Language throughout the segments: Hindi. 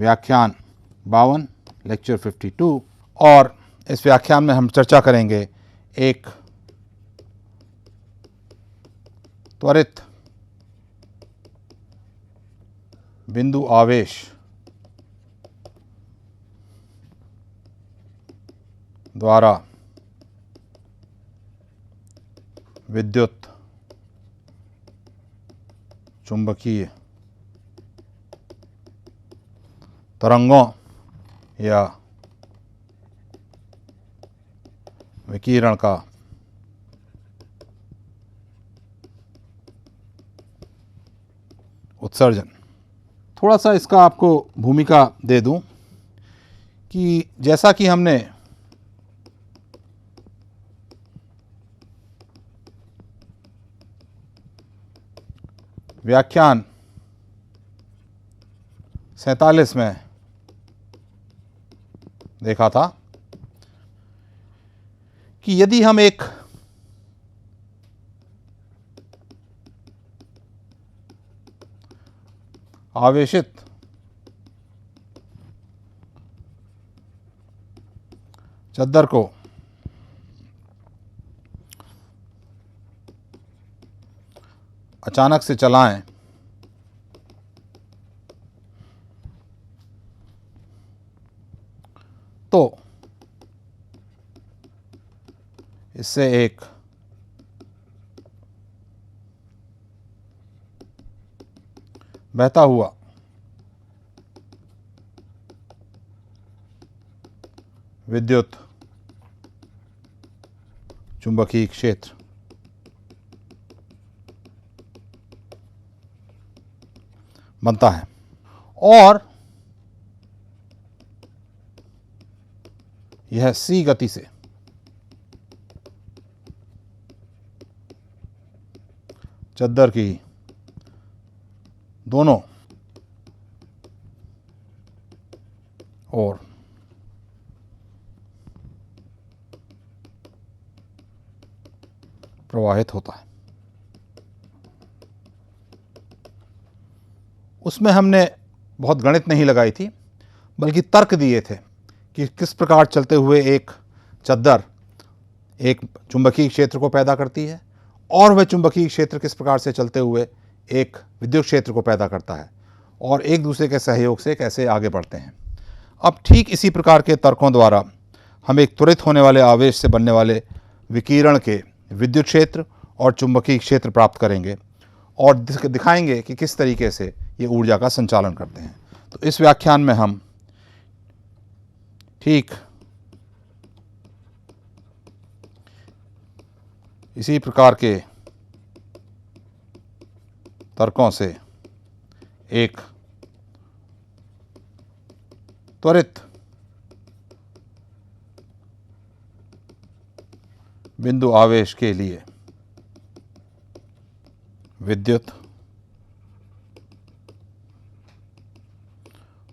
व्याख्यान 52 लेक्चर 52। और इस व्याख्यान में हम चर्चा करेंगे एक त्वरित बिंदु आवेश द्वारा विद्युत चुंबकीय तरंगों या विकिरण का उत्सर्जन। थोड़ा सा इसका आपको भूमिका दे दूं कि जैसा कि हमने व्याख्यान 47 में देखा था कि यदि हम एक आवेशित चद्दर को अचानक से चलाएं तो इससे एक बहता हुआ विद्युत चुंबकीय क्षेत्र बनता है और यह c गति से चद्दर की दोनों ओर प्रवाहित होता है। उसमें हमने बहुत गणित नहीं लगाई थी, बल्कि तर्क दिए थे कि किस प्रकार चलते हुए एक चद्दर एक चुंबकीय क्षेत्र को पैदा करती है और वह चुंबकीय क्षेत्र किस प्रकार से चलते हुए एक विद्युत क्षेत्र को पैदा करता है और एक दूसरे के सहयोग से कैसे आगे बढ़ते हैं। अब ठीक इसी प्रकार के तर्कों द्वारा हम एक त्वरित होने वाले आवेश से बनने वाले विकिरण के विद्युत क्षेत्र और चुंबकीय क्षेत्र प्राप्त करेंगे और दिखाएंगे कि किस तरीके से ये ऊर्जा का संचालन करते हैं। तो इस व्याख्यान में हम ठीक इसी प्रकार के तर्कों से एक त्वरित बिंदु आवेश के लिए विद्युत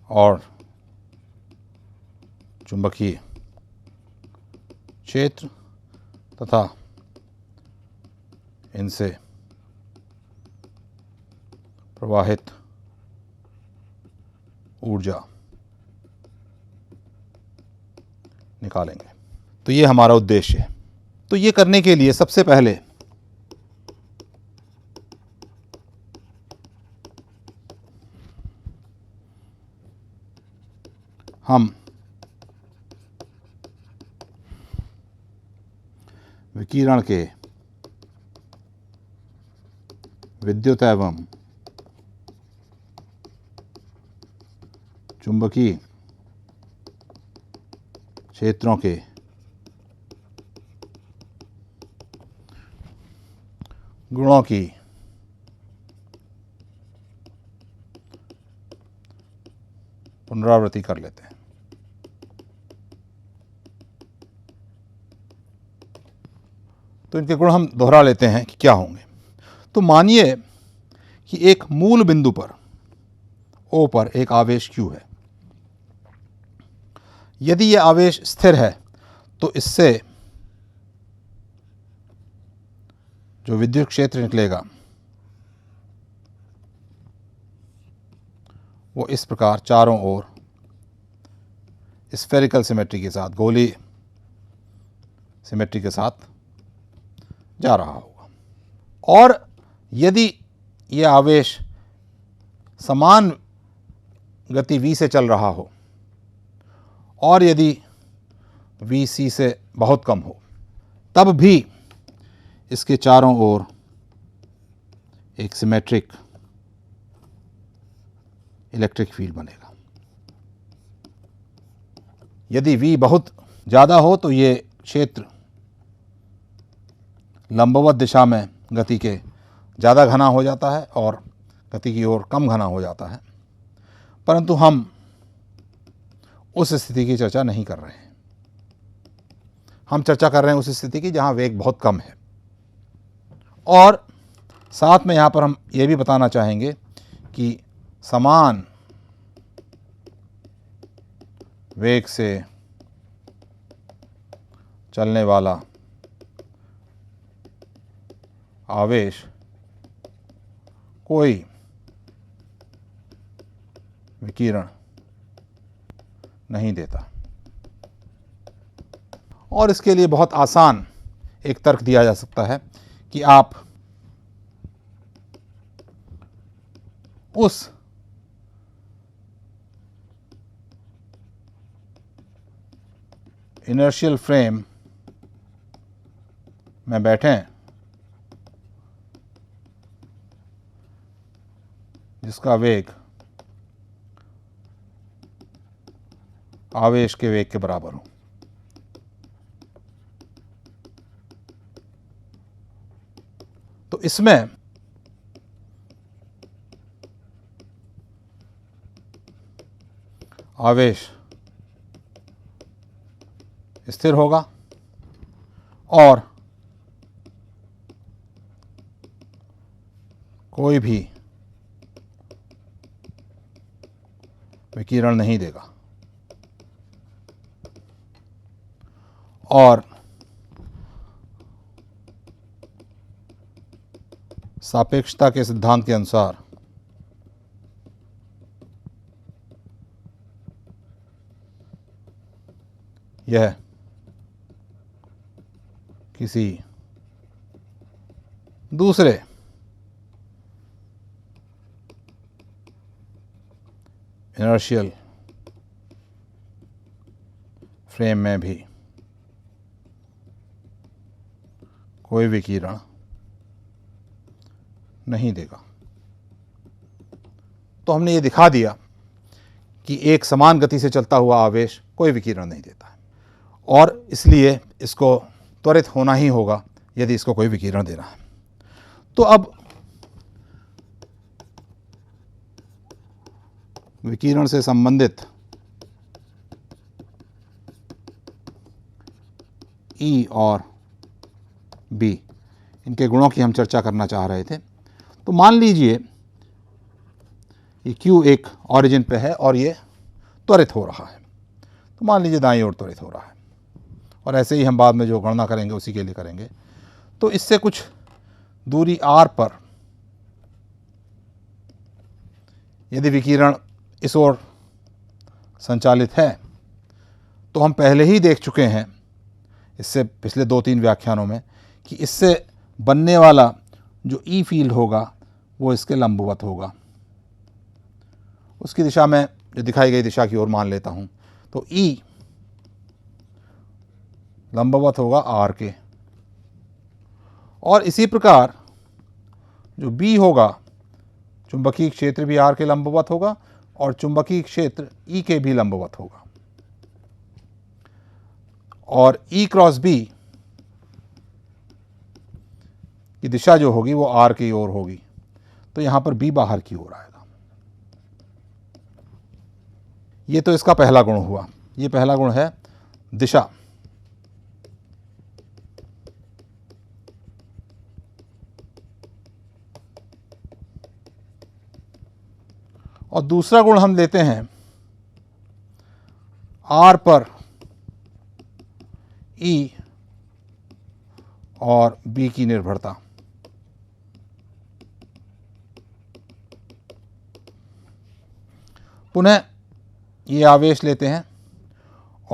और चुंबकीय क्षेत्र तथा इनसे प्रवाहित ऊर्जा निकालेंगे। तो ये हमारा उद्देश्य है। तो ये करने के लिए सबसे पहले हम विकिरण के विद्युत एवं चुंबकीय क्षेत्रों के गुणों की पुनरावृत्ति कर लेते हैं। तो इनके गुण हम दोहरा लेते हैं कि क्या होंगे। तो मानिए कि एक मूल बिंदु पर O पर एक आवेश Q है। यदि यह आवेश स्थिर है तो इससे जो विद्युत क्षेत्र निकलेगा वो इस प्रकार चारों ओर स्फेरिकल सिमेट्री के साथ, गोली सिमेट्री के साथ जा रहा होगा। और यदि यह आवेश समान गति v से चल रहा हो और यदि v c से बहुत कम हो, तब भी इसके चारों ओर एक सिमेट्रिक इलेक्ट्रिक फील्ड बनेगा। यदि v बहुत ज़्यादा हो तो ये क्षेत्र लंबवत दिशा में गति के ज़्यादा घना हो जाता है और गति की ओर कम घना हो जाता है, परंतु हम उस स्थिति की चर्चा नहीं कर रहे हैं। हम चर्चा कर रहे हैं उस स्थिति की जहाँ वेग बहुत कम है। और साथ में यहाँ पर हम ये भी बताना चाहेंगे कि समान वेग से चलने वाला आवेश कोई विकिरण नहीं देता। और इसके लिए बहुत आसान एक तर्क दिया जा सकता है कि आप उस इनर्शियल फ्रेम में बैठें जिसका वेग आवेश के वेग के बराबर हो। तो इसमें आवेश स्थिर होगा और कोई भी विकिरण नहीं देगा। और सापेक्षता के सिद्धांत के अनुसार यह किसी दूसरे इनर्शियल फ्रेम में भी कोई विकिरण नहीं देगा। तो हमने ये दिखा दिया कि एक समान गति से चलता हुआ आवेश कोई विकिरण नहीं देता है और इसलिए इसको त्वरित होना ही होगा यदि इसको कोई विकिरण देना है। तो अब विकिरण से संबंधित E और B इनके गुणों की हम चर्चा करना चाह रहे थे। तो मान लीजिए ये Q एक ऑरिजिन पे है और ये त्वरित हो रहा है, तो मान लीजिए दाईं ओर त्वरित हो रहा है और ऐसे ही हम बाद में जो गणना करेंगे उसी के लिए करेंगे। तो इससे कुछ दूरी r पर यदि विकिरण इस ओर संचालित है तो हम पहले ही देख चुके हैं इससे पिछले 2-3 व्याख्यानों में कि इससे बनने वाला जो ई फील्ड होगा वो इसके लंबवत होगा। उसकी दिशा में जो दिखाई गई दिशा की ओर मान लेता हूँ, तो ई लंबवत होगा आर के। और इसी प्रकार जो बी होगा, चुंबकीय क्षेत्र भी आर के लंबवत होगा और चुंबकीय क्षेत्र ई के भी लंबवत होगा। और ई क्रॉस बी की दिशा जो होगी वो आर की ओर होगी, तो यहां पर बी बाहर की ओर आएगा। ये तो इसका पहला गुण हुआ। ये पहला गुण है दिशा। और दूसरा गुण हम लेते हैं आर पर ई और बी की निर्भरता। पुनः ये आवेश लेते हैं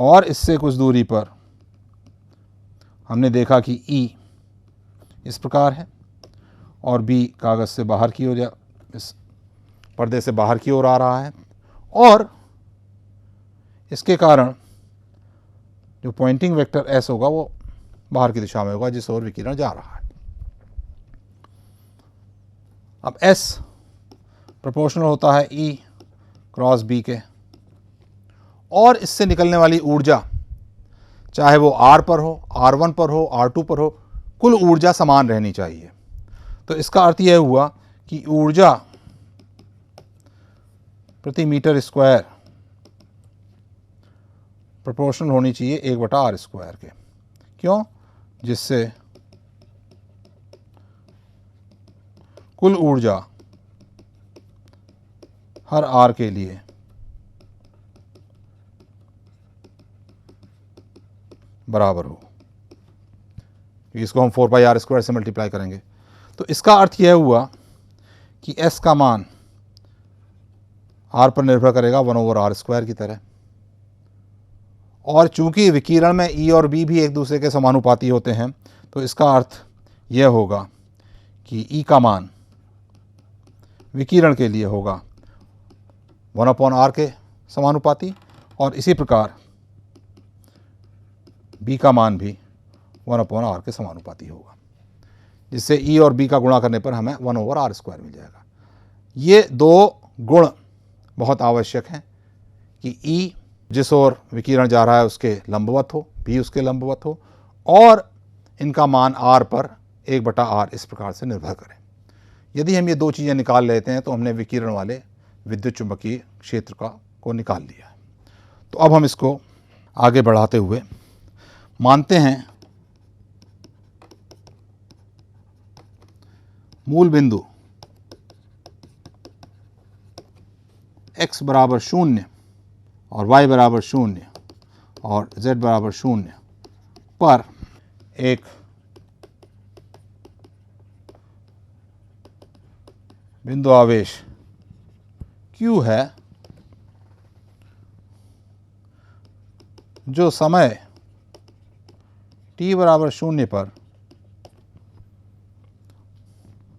और इससे कुछ दूरी पर हमने देखा कि E इस प्रकार है और B कागज़ से बाहर की ओर या इस पर्दे से बाहर की ओर आ रहा है, और इसके कारण जो पॉइंटिंग वेक्टर S होगा वो बाहर की दिशा में होगा जिस ओर विकिरण जा रहा है। अब S प्रोपोर्शनल होता है E क्रॉस B के, और इससे निकलने वाली ऊर्जा चाहे वो R पर हो, R1 पर हो, R2 पर हो, कुल ऊर्जा समान रहनी चाहिए। तो इसका अर्थ यह हुआ कि ऊर्जा प्रति मीटर स्क्वायर प्रोपोर्शनल होनी चाहिए 1/r² के। क्यों? जिससे कुल ऊर्जा हर r के लिए बराबर हो। इसको हम 4πr² से मल्टीप्लाई करेंगे। तो इसका अर्थ यह हुआ कि S का मान r पर निर्भर करेगा 1/r² की तरह, और चूंकि विकिरण में E और B भी एक दूसरे के समानुपाती होते हैं, तो इसका अर्थ यह होगा कि E का मान विकिरण के लिए होगा 1/r के समानुपाती, और इसी प्रकार B का मान भी 1/r के समानुपाती होगा, जिससे E और B का गुणा करने पर हमें 1/r² मिल जाएगा। ये दो गुण बहुत आवश्यक हैं कि E जिस ओर विकिरण जा रहा है उसके लंबवत हो, B उसके लंबवत हो, और इनका मान R पर 1/r इस प्रकार से निर्भर करें। यदि हम ये दो चीज़ें निकाल लेते हैं तो हमने विकिरण वाले विद्युत चुंबकीय क्षेत्र को निकाल लिया है। तो अब हम इसको आगे बढ़ाते हुए मानते हैं मूल बिंदु x बराबर 0 और y बराबर 0 और z बराबर 0 पर एक बिंदु आवेश q है जो समय t बराबर 0 पर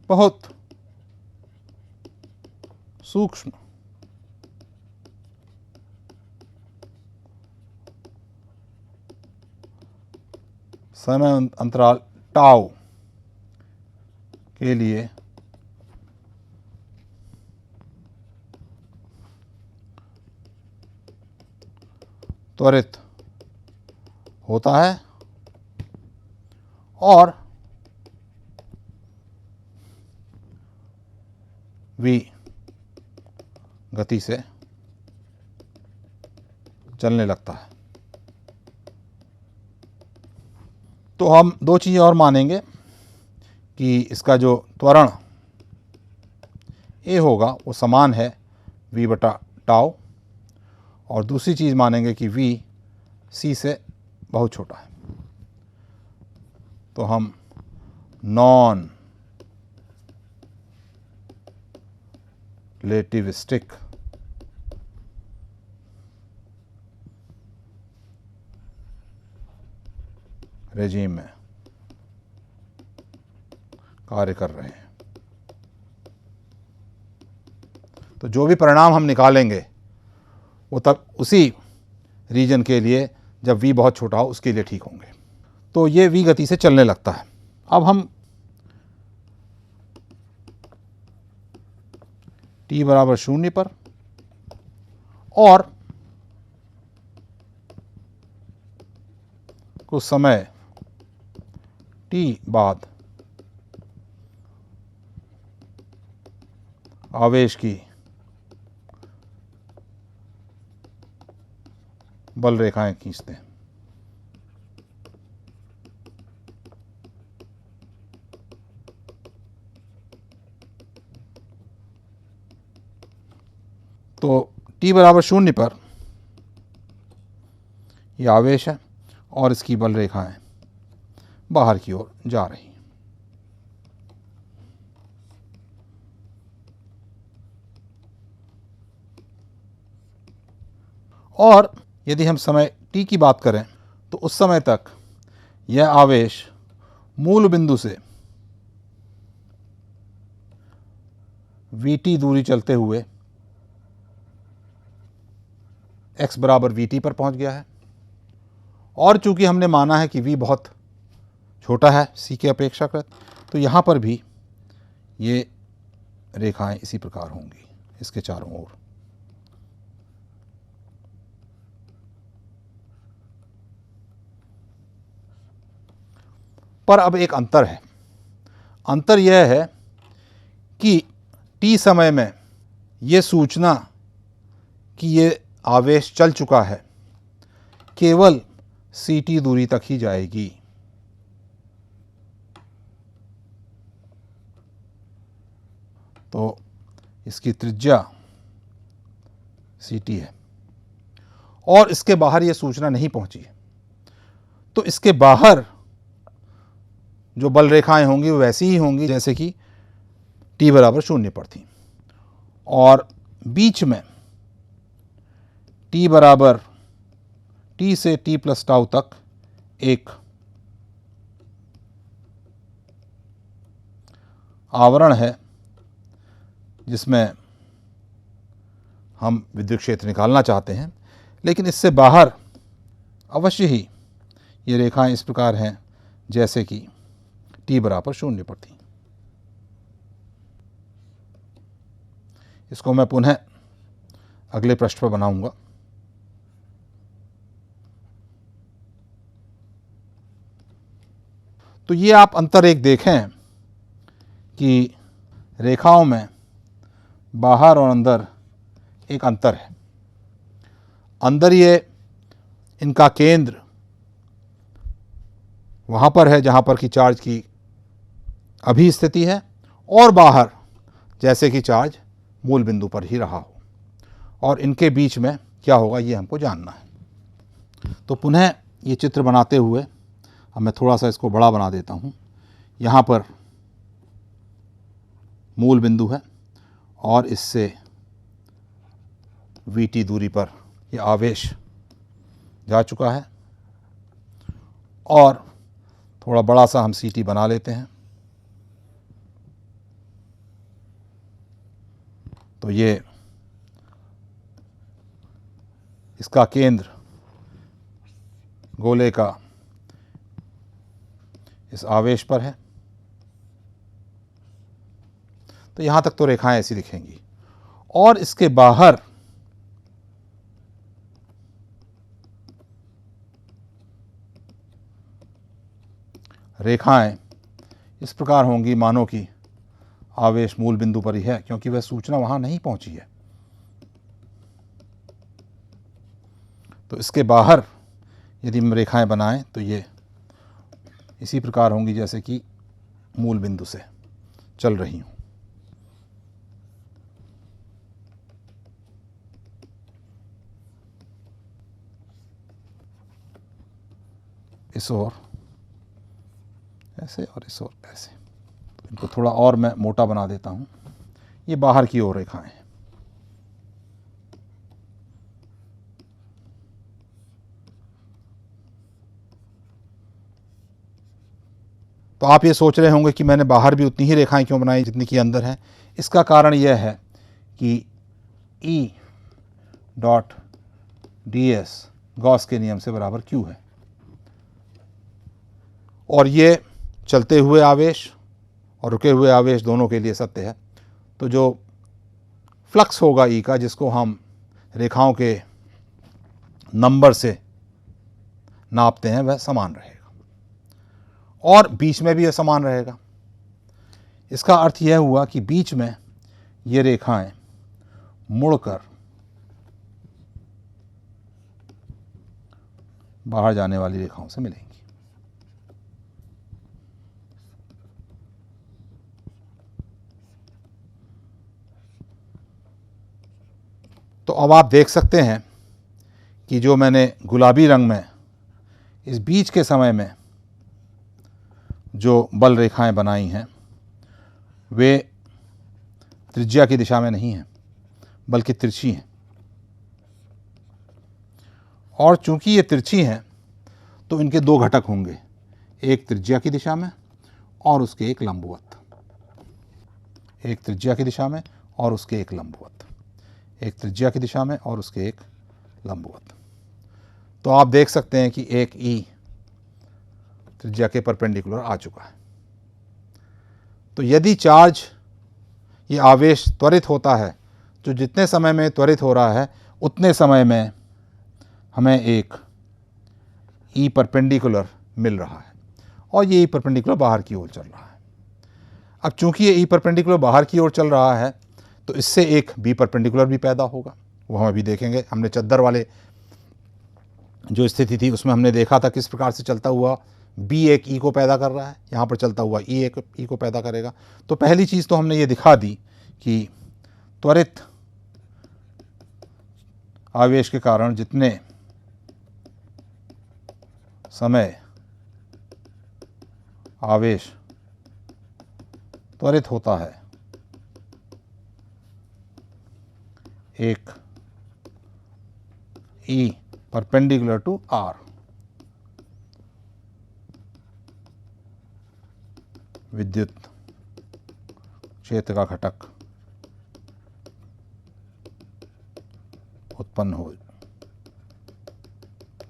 बहुत सूक्ष्म समय अंतराल टाउ के लिए त्वरित होता है और v गति से चलने लगता है। तो हम दो चीज़ें और मानेंगे कि इसका जो त्वरण a होगा वो समान है v/टाउ, और दूसरी चीज़ मानेंगे कि v c से बहुत छोटा है। तो हम नॉन रिलेटिविस्टिक रेजीम में कार्य कर रहे हैं। तो जो भी परिणाम हम निकालेंगे वो तब उसी रीजन के लिए जब v बहुत छोटा हो उसके लिए ठीक होंगे। तो ये v गति से चलने लगता है। अब हम t बराबर 0 पर और कुछ समय t बाद आवेश की बल रेखाएं खींचते हैं। तो t बराबर 0 पर यह आवेश है और इसकी बल रेखाएं बाहर की ओर जा रही हैं। और यदि हम समय t की बात करें तो उस समय तक यह आवेश मूल बिंदु से vt दूरी चलते हुए x बराबर vt पर पहुंच गया है, और चूंकि हमने माना है कि v बहुत छोटा है c के अपेक्षाकृत, तो यहाँ पर भी ये रेखाएं इसी प्रकार होंगी इसके चारों ओर। पर अब एक अंतर है। अंतर यह है कि t समय में ये सूचना कि ये आवेश चल चुका है केवल ct दूरी तक ही जाएगी। तो इसकी त्रिज्या ct है और इसके बाहर ये सूचना नहीं पहुंची है। तो इसके बाहर जो बल रेखाएं होंगी वो वैसी ही होंगी जैसे कि t बराबर 0 पर थी, और बीच में t बराबर t से t प्लस टाउ तक एक आवरण है जिसमें हम विद्युत क्षेत्र निकालना चाहते हैं, लेकिन इससे बाहर अवश्य ही ये रेखाएं इस प्रकार हैं जैसे कि t बराबर 0 पर थी। इसको मैं पुनः अगले पृष्ठ पर बनाऊंगा। तो ये आप अंतर एक देखें कि रेखाओं में बाहर और अंदर एक अंतर है। अंदर ये इनका केंद्र वहाँ पर है जहाँ पर कि चार्ज की अभी स्थिति है, और बाहर जैसे कि चार्ज मूल बिंदु पर ही रहा हो, और इनके बीच में क्या होगा ये हमको जानना है। तो पुनः ये चित्र बनाते हुए अब मैं थोड़ा सा इसको बड़ा बना देता हूँ। यहाँ पर मूल बिंदु है और इससे vt दूरी पर यह आवेश जा चुका है, और थोड़ा बड़ा सा हम ct बना लेते हैं। तो ये इसका केंद्र गोले का इस आवेश पर है। तो यहाँ तक तो रेखाएं ऐसी दिखेंगी, और इसके बाहर रेखाएं इस प्रकार होंगी मानो कि आवेश मूल बिंदु पर ही है, क्योंकि वह सूचना वहाँ नहीं पहुँची है। तो इसके बाहर यदि हम रेखाएं बनाएं तो ये इसी प्रकार होंगी जैसे कि मूल बिंदु से चल रही हूँ। इस ओर ऐसे और इस ओर ऐसे। तो इनको थोड़ा और मैं मोटा बना देता हूँ। ये बाहर की ओर रेखाएं हैं। तो आप ये सोच रहे होंगे कि मैंने बाहर भी उतनी ही रेखाएं क्यों बनाई जितनी कि अंदर हैं। इसका कारण यह है कि E डॉट ds गॉस के नियम से बराबर q है, और ये चलते हुए आवेश और रुके हुए आवेश दोनों के लिए सत्य है। तो जो फ्लक्स होगा E का, जिसको हम रेखाओं के नंबर से नापते हैं, वह समान रहेगा, और बीच में भी यह समान रहेगा। इसका अर्थ यह हुआ कि बीच में ये रेखाएं मुड़कर बाहर जाने वाली रेखाओं से मिलेंगी। तो अब आप देख सकते हैं कि जो मैंने गुलाबी रंग में इस बीच के समय में जो बल रेखाएं बनाई हैं वे त्रिज्या की दिशा में नहीं हैं बल्कि तिरछी हैं, और चूंकि ये तिरछी हैं तो इनके दो घटक होंगे, एक त्रिज्या की दिशा में और उसके एक लंबवत, एक त्रिज्या की दिशा में और उसके एक लंबवत, एक त्रिज्या की दिशा में और उसके एक लंबवत। तो आप देख सकते हैं कि एक ई त्रिज्या के परपेंडिकुलर आ चुका है। तो यदि चार्ज, ये आवेश त्वरित होता है, जो जितने समय में त्वरित हो रहा है उतने समय में हमें एक ई परपेंडिकुलर मिल रहा है और ये ई परपेंडिकुलर बाहर की ओर चल रहा है। अब चूंकि ये ई परपेंडिकुलर बाहर की ओर चल रहा है तो इससे एक बी परपेंडिकुलर भी पैदा होगा, वो हम अभी देखेंगे। हमने चद्दर वाले जो स्थिति थी उसमें हमने देखा था किस प्रकार से चलता हुआ बी एक ई को पैदा कर रहा है, यहाँ पर चलता हुआ ई एक ई को पैदा करेगा। तो पहली चीज़ तो हमने ये दिखा दी कि त्वरित आवेश के कारण जितने समय आवेश त्वरित होता है, एक ई परपेंडिकुलर टू आर विद्युत क्षेत्र का घटक उत्पन्न हो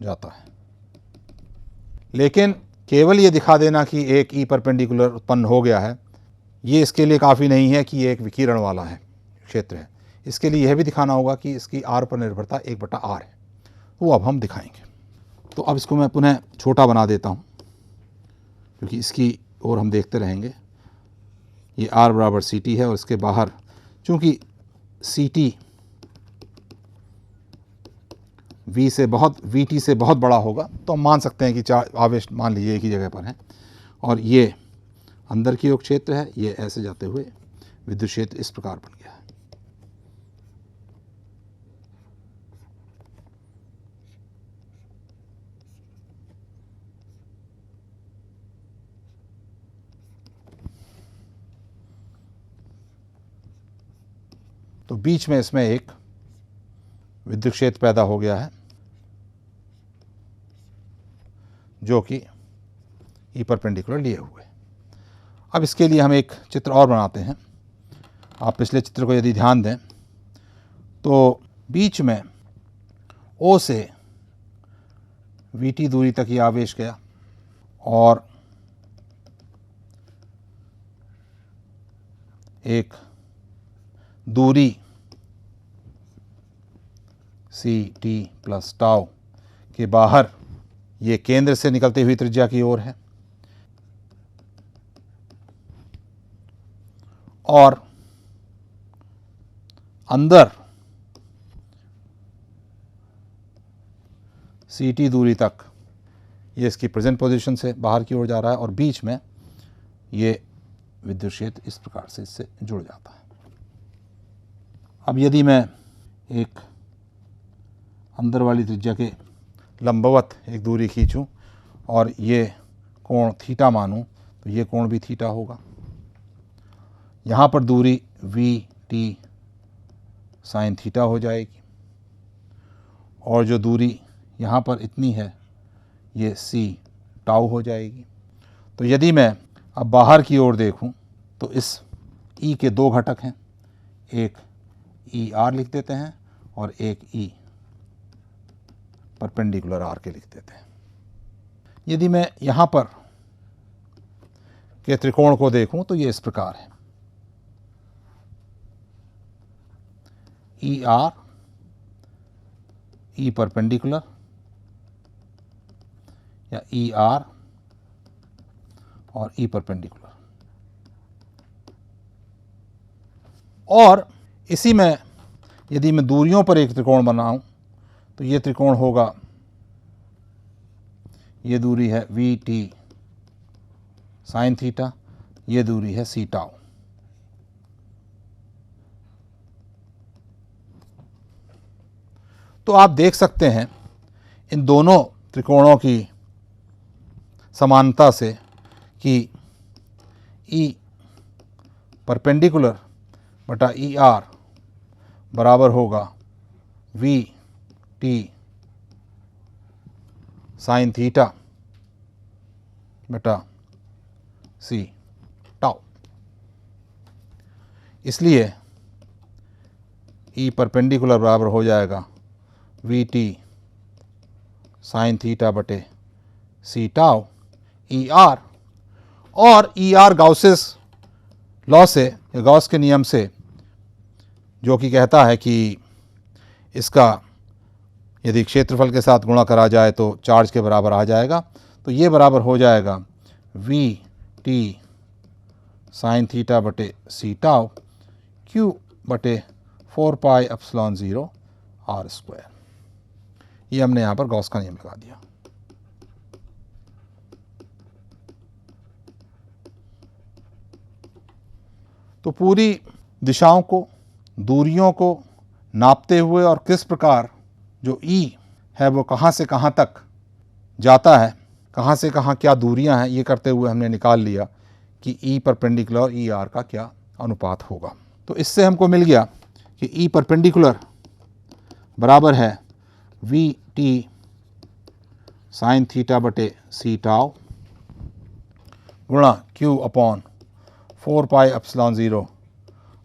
जाता है। लेकिन केवल ये दिखा देना कि एक ई परपेंडिकुलर उत्पन्न हो गया है, ये इसके लिए काफ़ी नहीं है कि ये एक विकिरण वाला है क्षेत्र है। इसके लिए यह भी दिखाना होगा कि इसकी आर पर निर्भरता 1/r है, वो अब हम दिखाएंगे। तो अब इसको मैं पुनः छोटा बना देता हूँ क्योंकि इसकी ओर हम देखते रहेंगे। ये r बराबर सी टी है और इसके बाहर चूँकि सी टी वी टी से बहुत बड़ा होगा तो हम मान सकते हैं कि चार आवेश मान लीजिए एक ही जगह पर हैं और ये अंदर की ओर क्षेत्र है, ये ऐसे जाते हुए विद्युत क्षेत्र इस प्रकार बन गया है। तो बीच में इसमें एक विद्युत क्षेत्र पैदा हो गया है जो कि ई परपेंडिकुलर लिए हुए। अब इसके लिए हम एक चित्र और बनाते हैं। आप पिछले चित्र को यदि ध्यान दें तो बीच में ओ से वी टी दूरी तक ये आवेश गया और एक दूरी सी टी प्लस टाउ के बाहर ये केंद्र से निकलती हुई त्रिज्या की ओर है और अंदर सी टी दूरी तक ये इसकी प्रेजेंट पोजीशन से बाहर की ओर जा रहा है और बीच में ये विद्युत क्षेत्र इस प्रकार से इससे जुड़ जाता है। अब यदि मैं एक अंदर वाली त्रिज्या के लंबवत एक दूरी खींचूं और ये कोण थीटा मानूं तो ये कोण भी थीटा होगा। यहाँ पर दूरी वी टी साइन थीटा हो जाएगी और जो दूरी यहाँ पर इतनी है ये सी टाउ हो जाएगी। तो यदि मैं अब बाहर की ओर देखूं तो इस ई के दो घटक हैं, एक ई आर लिख देते हैं और एक ई परपेंडिकुलर आर के लिख देते हैं। यदि मैं यहाँ पर के त्रिकोण को देखूं तो ये इस प्रकार है, ई आर ई परपेंडिकुलर या ई आर और ई परपेंडिकुलर। और इसी में यदि मैं दूरियों पर एक त्रिकोण बनाऊं तो ये त्रिकोण होगा, ये दूरी है वी टी साइन थीटा, ये दूरी है सी टाउ। तो आप देख सकते हैं इन दोनों त्रिकोणों की समानता से कि ई परपेंडिकुलर बटा ई आर बराबर होगा वी टी साइन थीटा बटा सी टाउ। इसलिए ई परपेंडिकुलर बराबर हो जाएगा वी टी साइन थीटा बटे सी टाउ ई आर। और ई आर गाउसेस लॉ से, गॉस के नियम से, जो कि कहता है कि इसका यदि क्षेत्रफल के साथ गुणा करा जाए तो चार्ज के बराबर आ जाएगा, तो ये बराबर हो जाएगा वी टी साइन थीटा बटे सी टाउ क्यू बटे 4 पाई एप्सिलॉन 0 आर स्क्वायर। ये हमने यहाँ पर गॉस का नियम लगा दिया। तो पूरी दिशाओं को, दूरियों को नापते हुए और किस प्रकार जो ई है वो कहाँ से कहाँ तक जाता है, कहाँ से कहाँ क्या दूरियां हैं, ये करते हुए हमने निकाल लिया कि ई परपेंडिकुलर और ई आर का क्या अनुपात होगा। तो इससे हमको मिल गया कि ई परपेंडिकुलर बराबर है वी टी साइन थीटा बटे सी टाउ गुणा Q upon 4 pi epsilon 0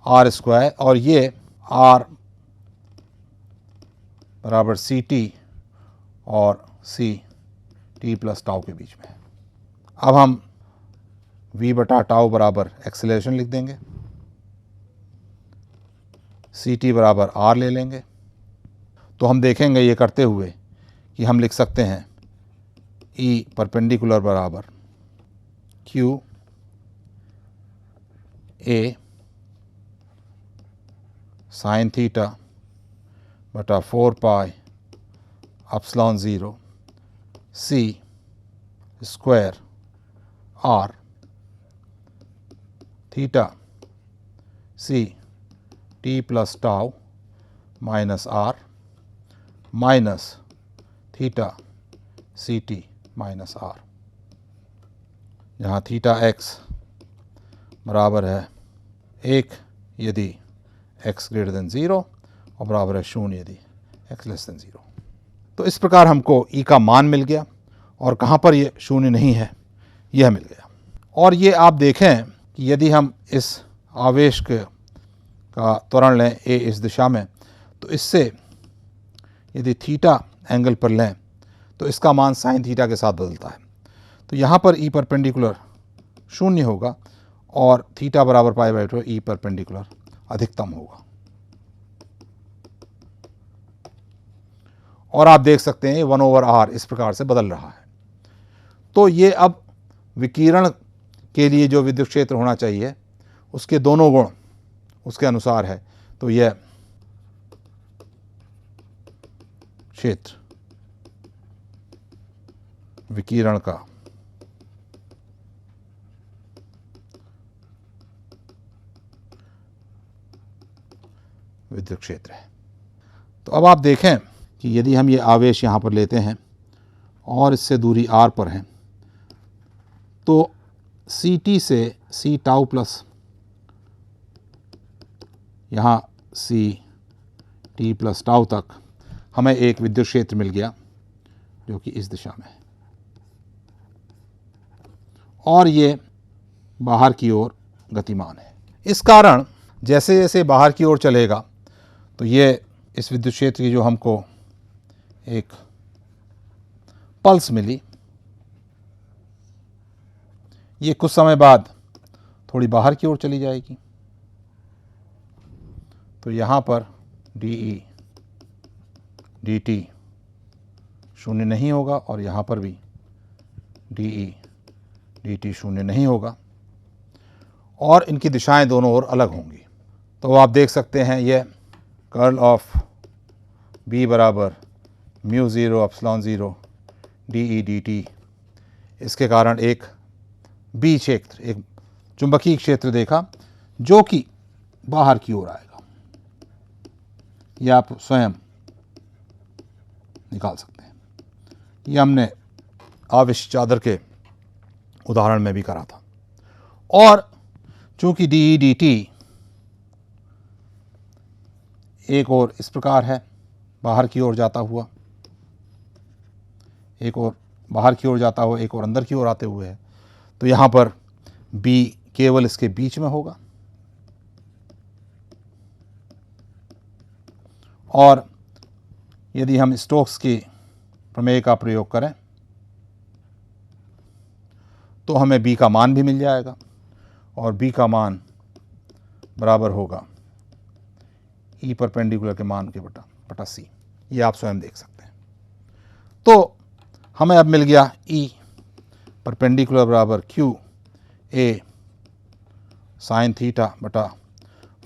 R square, और ये आर बराबर सी टी और सी टी प्लस टाउ के बीच में है। अब हम v बटा टाउ बराबर एक्सेलरेशन लिख देंगे, सी टी बराबर आर ले लेंगे। तो हम देखेंगे ये करते हुए कि हम लिख सकते हैं ई परपेंडिकुलर बराबर क्यू ए साइन थीटा बटा 4 pi epsilon 0 C square R theta C T plus tau minus R minus theta C T minus R, जहाँ थीटा एक्स बराबर है 1 यदि x ग्रेटर देन 0 और बराबर है 0 यदि x लेस देन 0। तो इस प्रकार हमको ई का मान मिल गया और कहाँ पर ये 0 नहीं है यह मिल गया। और ये आप देखें कि यदि हम इस आवेश का त्वरण लें a इस दिशा में, तो इससे यदि थीटा एंगल पर लें तो इसका मान साइन थीटा के साथ बदलता है। तो यहाँ पर ई परपेंडिकुलर 0 होगा और थीटा बराबर पाई बाई 2 ई परपेंडिकुलर अधिकतम होगा। और आप देख सकते हैं 1/r इस प्रकार से बदल रहा है। तो ये अब विकिरण के लिए जो विद्युत क्षेत्र होना चाहिए उसके दोनों गुण उसके अनुसार है। तो यह क्षेत्र विकिरण का विद्युत क्षेत्र है। तो अब आप देखें कि यदि हम ये आवेश यहाँ पर लेते हैं और इससे दूरी r पर है, तो सी टी से सी टाउ प्लस यहाँ सी टी प्लस टाउ तक हमें एक विद्युत क्षेत्र मिल गया जो कि इस दिशा में है, और ये बाहर की ओर गतिमान है। इस कारण जैसे जैसे बाहर की ओर चलेगा तो ये इस विद्युत क्षेत्र की जो हमको एक पल्स मिली, ये कुछ समय बाद थोड़ी बाहर की ओर चली जाएगी। तो यहाँ पर डी ई डी टी 0 नहीं होगा और यहाँ पर भी डी ई डी टी 0 नहीं होगा और इनकी दिशाएं दोनों ओर अलग होंगी। तो आप देख सकते हैं यह कर्ल ऑफ बी बराबर mu 0 epsilon 0 D E D T, इसके कारण एक बी क्षेत्र, एक चुंबकीय क्षेत्र देखा जो कि बाहर की ओर आएगा। यह आप स्वयं निकाल सकते हैं। यह हमने आवेश चादर के उदाहरण में भी करा था। और चूंकि डी ई डी टी एक और इस प्रकार है बाहर की ओर जाता हुआ, एक और बाहर की ओर जाता हुआ, एक और अंदर की ओर आते हुए है। तो यहाँ पर b केवल इसके बीच में होगा। और यदि हम स्टोक्स की प्रमेय का प्रयोग करें तो हमें b का मान भी मिल जाएगा, और b का मान बराबर होगा E परपेंडिकुलर के मान के बटा c। ये आप स्वयं देख सकते हैं। तो हमें अब मिल गया E परपेंडिकुलर बराबर q a साइन थीटा बटा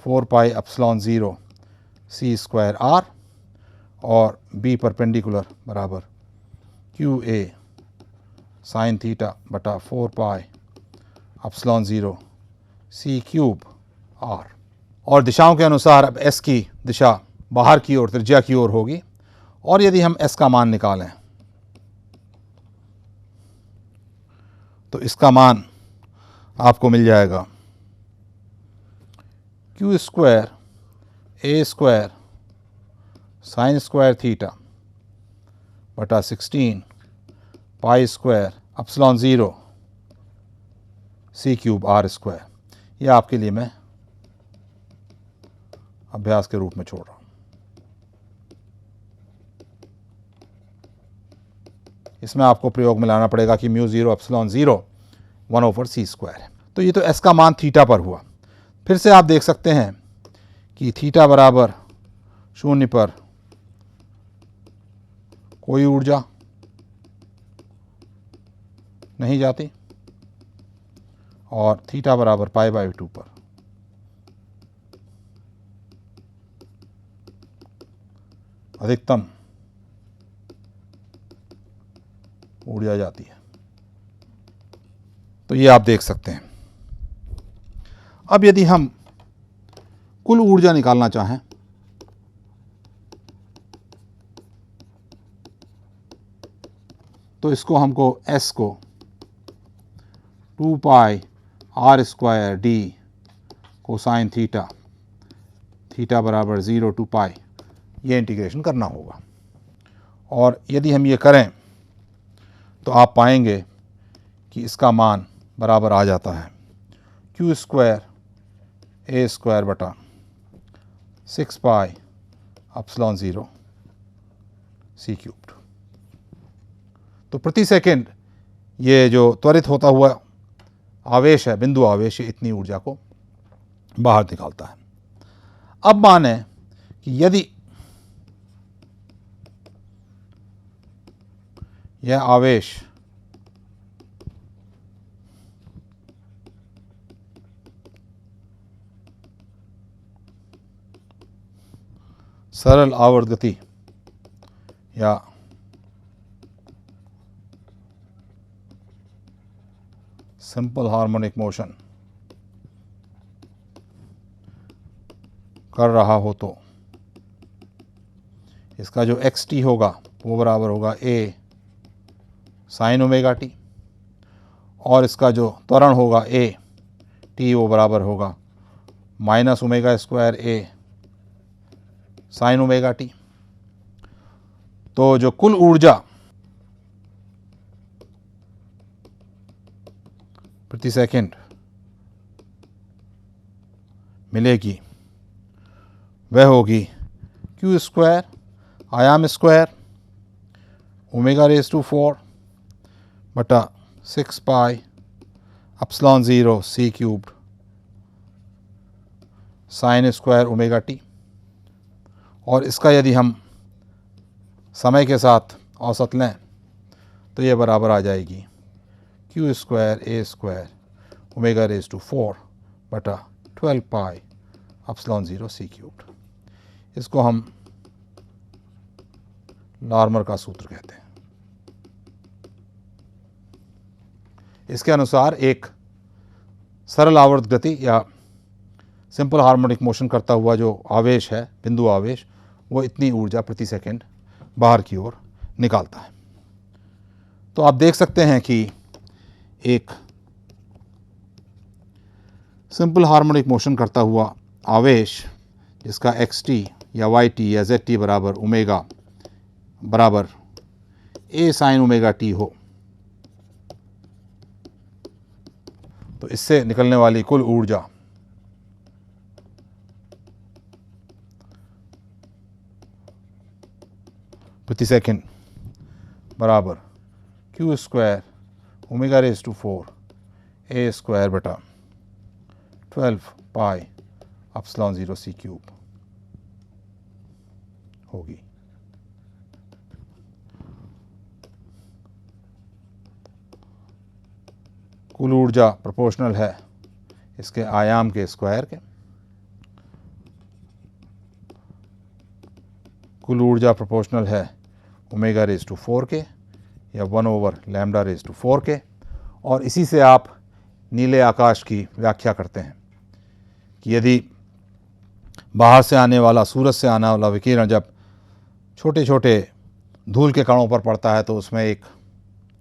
4 pi epsilon 0 c square r, और b परपेंडिकुलर बराबर q a साइन थीटा बटा 4 pi epsilon 0 c cube r। और दिशाओं के अनुसार अब s की दिशा बाहर की ओर, त्रिज्या की ओर होगी। और यदि हम s का मान निकालें तो इसका मान आपको मिल जाएगा q square a square sine square theta बटा 16 pi square epsilon 0 c cube r square. यह आपके लिए मैं अभ्यास के रूप में छोड़ रहा हूँ। इसमें आपको प्रयोग में लाना पड़ेगा कि म्यू 0 एप्सिलॉन 0 1/c स्क्वायर है। तो ये तो s का मान थीटा पर हुआ। फिर से आप देख सकते हैं कि थीटा बराबर 0 पर कोई ऊर्जा नहीं जाती, और थीटा बराबर π/2 पर अधिकतम ऊर्जा जाती है। तो ये आप देख सकते हैं। अब यदि हम कुल ऊर्जा निकालना चाहें तो इसको हमको S को 2 पाई r square d cosine theta, theta बराबर 0 टू पाई, ये इंटीग्रेशन करना होगा। और यदि हम ये करें तो आप पाएंगे कि इसका मान बराबर आ जाता है q स्क्वायर a स्क्वायर बटा 6 पाई एप्सिलॉन 0 c क्यूब्ड। तो प्रति सेकंड ये जो त्वरित होता हुआ आवेश है, बिंदु आवेश, इतनी ऊर्जा को बाहर निकालता है। अब माने कि यदि यह आवेश सरल आवर्त गति या सिंपल हार्मोनिक मोशन कर रहा हो तो इसका जो xt होगा वो बराबर होगा a साइन ओमेगा टी, और इसका जो त्वरण होगा a t वो बराबर होगा minus omega square a sine omega T. तो जो कुल ऊर्जा प्रति सेकंड मिलेगी वह होगी q स्क्वायर आयाम स्क्वायर ओमेगा रेज़ टू 4 बटा 6 पाई epsilon 0 c cubed sine square omega T. और इसका यदि हम समय के साथ औसत लें तो यह बराबर आ जाएगी q square a square omega raise to 4 बटा 12 पाई एप्सिलॉन 0 c क्यूब्ड। इसको हम लार्मर का सूत्र कहते हैं। इसके अनुसार एक सरल आवर्त गति या सिंपल हार्मोनिक मोशन करता हुआ जो आवेश है, बिंदु आवेश, वो इतनी ऊर्जा प्रति सेकंड बाहर की ओर निकालता है। तो आप देख सकते हैं कि एक सिंपल हार्मोनिक मोशन करता हुआ आवेश जिसका xt या yt या zt बराबर ओमेगा बराबर a साइन ओमेगा t हो, इससे निकलने वाली कुल ऊर्जा प्रति सेकंड बराबर Q square omega raise to 4 A square बटा 12 पाई एप्सिलॉन 0 c क्यूब होगी। कुल ऊर्जा प्रोपोर्शनल है इसके आयाम के स्क्वायर के। कुल ऊर्जा प्रोपोर्शनल है ओमेगा रेज टू 4 के या 1 ओवर लैम्डा रेज टू 4 के। और इसी से आप नीले आकाश की व्याख्या करते हैं कि यदि बाहर से आने वाला, सूरज से आने वाला विकिरण जब छोटे छोटे धूल के कणों पर पड़ता है तो उसमें एक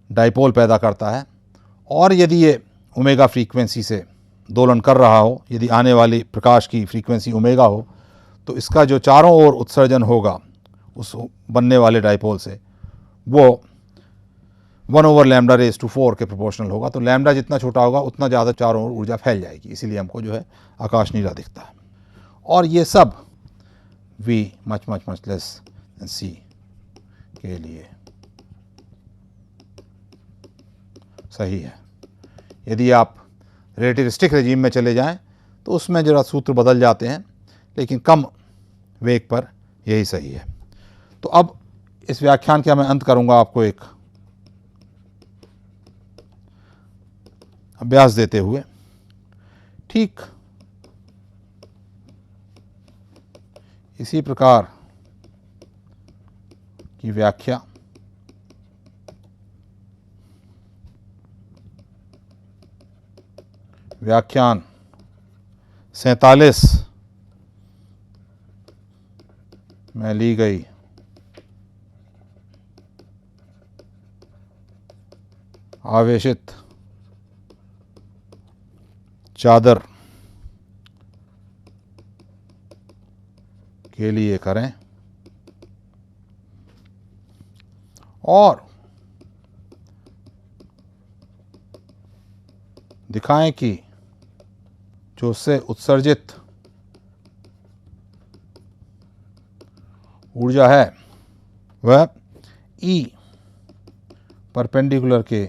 डाइपोल पैदा करता है, और यदि ये ओमेगा फ्रीक्वेंसी से दोलन कर रहा हो, यदि आने वाली प्रकाश की फ्रीक्वेंसी ओमेगा हो, तो इसका जो चारों ओर उत्सर्जन होगा उस बनने वाले डाइपोल से वो 1 ओवर लैम्डा रेज टू 4 के प्रोपोर्शनल होगा। तो लैम्डा जितना छोटा होगा उतना ज़्यादा चारों ओर ऊर्जा फैल जाएगी, इसीलिए हमको जो है आकाश नीला दिखता है। और ये सब v much much much less than c के लिए सही है। यदि आप रिलेटिविस्टिक रेजिम में चले जाएं तो उसमें जरा सूत्र बदल जाते हैं, लेकिन कम वेग पर यही सही है। तो अब इस व्याख्यान का मैं अंत करूंगा आपको एक अभ्यास देते हुए। ठीक इसी प्रकार की व्याख्या व्याख्यान 47 में ली गई आवेशित चादर के लिए करें और दिखाएं कि जो उससे उत्सर्जित ऊर्जा है वह E परपेंडिकुलर के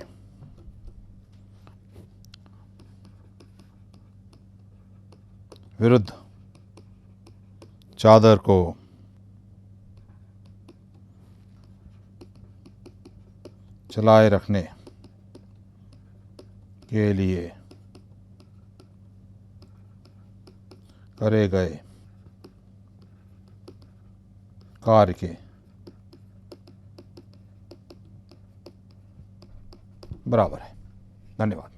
विरुद्ध चादर को चलाए रखने के लिए करे गए कार्य के बराबर है। धन्यवाद।